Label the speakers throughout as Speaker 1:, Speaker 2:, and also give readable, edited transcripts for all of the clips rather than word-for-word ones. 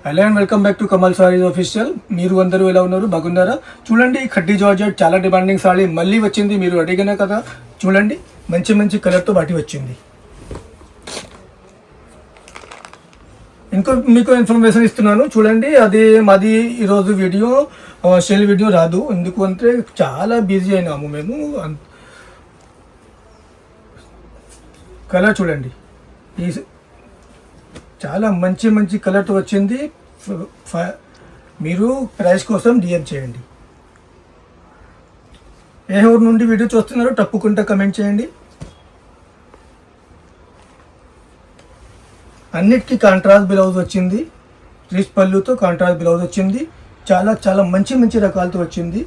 Speaker 1: Hello and welcome back to Kamal saris official. మీరు అందరూ ఎలా ఉన్నారు? బాగున్నారా? చూడండి, ఖడ్డీ జార్జెట్ చాలా డిమాండింగ్ సారీ మళ్ళీ వచ్చింది. మీరు అడిగిన కదా, చూడండి మంచి మంచి కలర్తో బాటి వచ్చింది. ఇంకో మీకు ఇన్ఫర్మేషన్ ఇస్తున్నాను, చూడండి. మాది ఈరోజు వీడియో సేల్ వీడియో రాదు. ఎందుకు అంటే చాలా బిజీ అయినాము మేము. కలర్ చూడండి, ఈ చాలా మంచి మంచి కలర్తో వచ్చింది. మీరు ప్రైస్ కోసం డిఎం చేయండి. ఏ ఊరు నుండి వీడియో చూస్తున్నారో తప్పకుండా కమెంట్ చేయండి. అన్నిటికీ కాంట్రాస్ట్ బ్లౌజ్ వచ్చింది. రిచ్ పళ్ళుతో కాంట్రాస్ట్ బ్లౌజ్ వచ్చింది. చాలా చాలా మంచి మంచి రకాలతో వచ్చింది.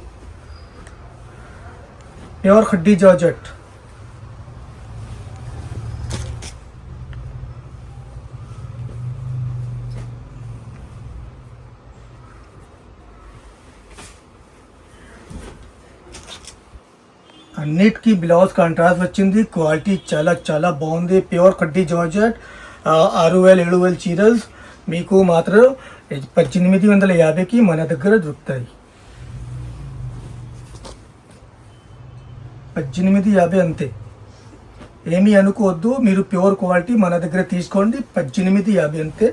Speaker 1: Pure khaddi georgette. అన్నిటికీ బ్లౌజ్ కాంట్రాస్ట్ వచ్చింది. క్వాలిటీ చాలా చాలా బాగుంది. Pure khaddi georgette. 6,000-7,000 చీరలు మీకు మాత్రం 1850కి మన దగ్గర దొరుకుతాయి. 1850 అంతే. ఏమీ అనుకోవద్దు, మీరు ప్యూర్ క్వాలిటీ మన దగ్గర తీసుకోండి. 1850 అంతే.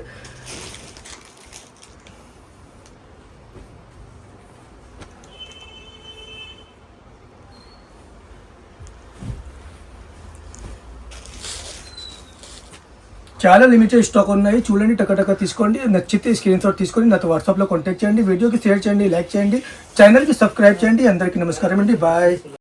Speaker 1: చాలా లిమిటెడ్ స్టాక్ ఉన్నాయి, చూడండి. టకటక తీసుకోండి. నచ్చితే స్క్రీన్ షాట్ తీసుకొని నాతో వాట్సాప్లో కాంటాక్ట్ చేయండి. వీడియోకి షేర్ చేయండి, లైక్ చేయండి, ఛానల్కి సబ్స్క్రైబ్ చేయండి. అందరికీ నమస్కారం అండి. బాయ్.